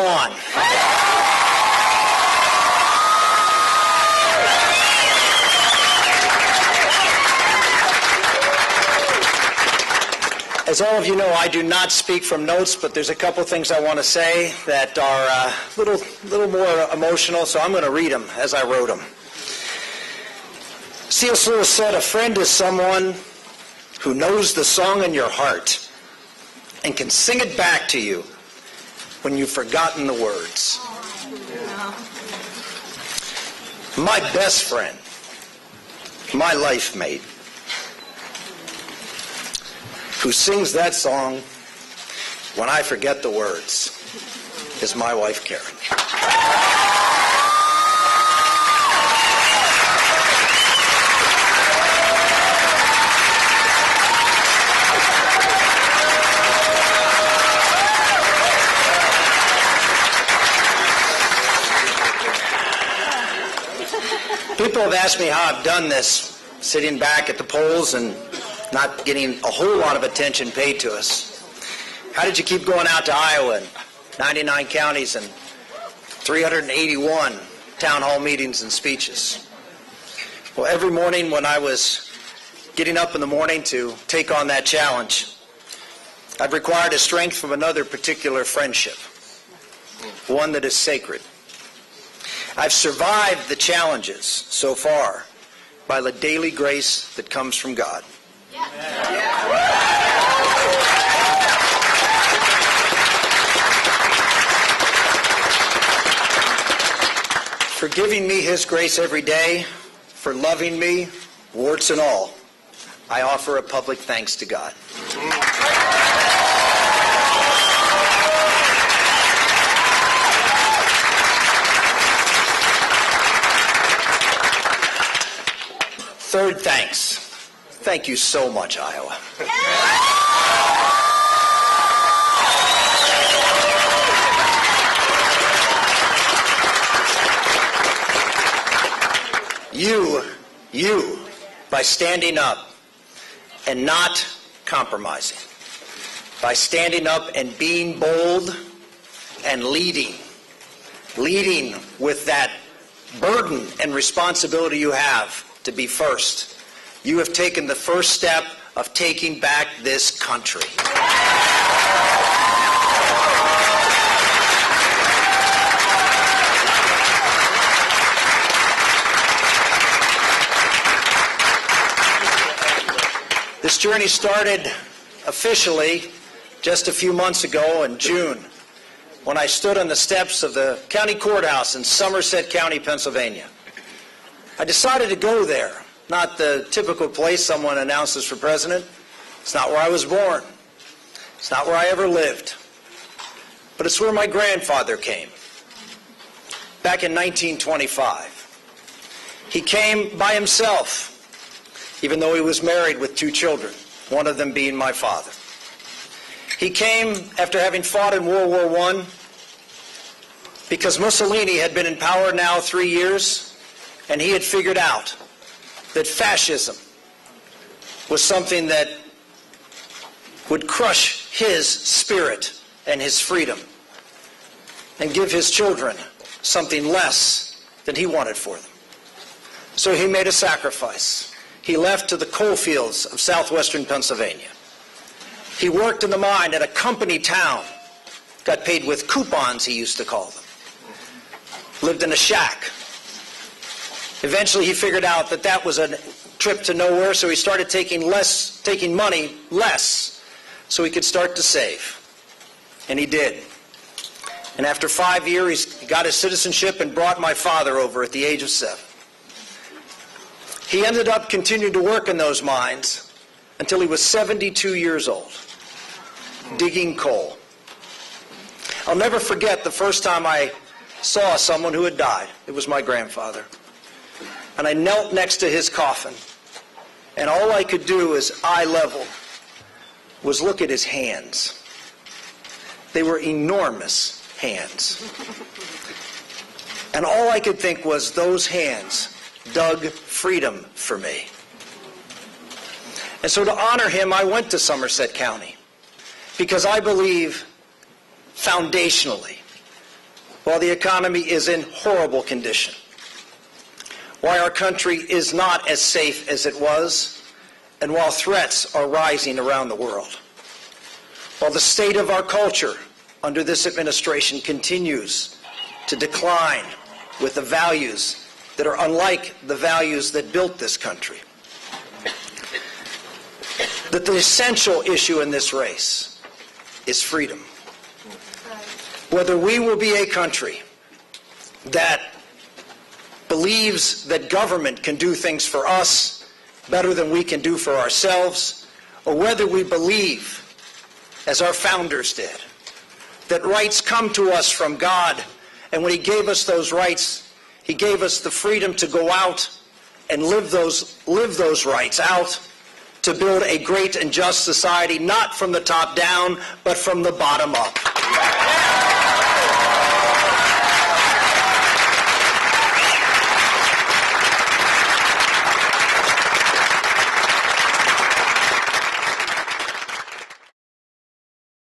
on. As all of you know, I do not speak from notes, but there's a couple things I want to say that are a little more emotional, so I'm going to read them as I wrote them. C.S. Lewis said, "A friend is someone who knows the song in your heart and can sing it back to you when you've forgotten the words." My best friend, my life mate, who sings that song when I forget the words, is my wife, Karen. People have asked me how I've done this, sitting back at the polls and not getting a whole lot of attention paid to us. How did you keep going out to Iowa and 99 counties and 381 town hall meetings and speeches? Well, every morning when I was getting up in the morning to take on that challenge, I've required a strength from another particular friendship, one that is sacred. I've survived the challenges so far by the daily grace that comes from God. For giving me His grace every day, for loving me, warts and all, I offer a public thanks to God. Third thanks. Thank you so much, Iowa. You, by standing up and not compromising, by standing up and being bold and leading with that burden and responsibility you have to be first. You have taken the first step of taking back this country. This journey started officially just a few months ago in June, when I stood on the steps of the county courthouse in Somerset County, Pennsylvania. I decided to go there. Not the typical place someone announces for president. It's not where I was born. It's not where I ever lived. But it's where my grandfather came, back in 1925. He came by himself, even though he was married with 2 children, one of them being my father. He came after having fought in World War I, because Mussolini had been in power now 3 years, and he had figured out that fascism was something that would crush his spirit and his freedom and give his children something less than he wanted for them. So he made a sacrifice. He left to the coal fields of southwestern Pennsylvania. He worked in the mine at a company town, got paid with coupons, he used to call them. Lived in a shack. Eventually he figured out that that was a trip to nowhere, so he started taking money less, so he could start to save. And he did. And after 5 years, he got his citizenship and brought my father over at the age of 7. He ended up continuing to work in those mines until he was 72 years old, digging coal. I'll never forget the first time I saw someone who had died. It was my grandfather. And I knelt next to his coffin, and all I could do as eye level was look at his hands. They were enormous hands. And all I could think was, those hands dug freedom for me. And so to honor him, I went to Somerset County, because I believe foundationally while the economy is in horrible condition, why our country is not as safe as it was, and while threats are rising around the world, while the state of our culture under this administration continues to decline with the values that are unlike the values that built this country, that the essential issue in this race is freedom. Whether we will be a country that believes that government can do things for us better than we can do for ourselves, or whether we believe, as our founders did, that rights come to us from God, and when He gave us those rights, He gave us the freedom to go out and live those rights out to build a great and just society, not from the top down, but from the bottom up.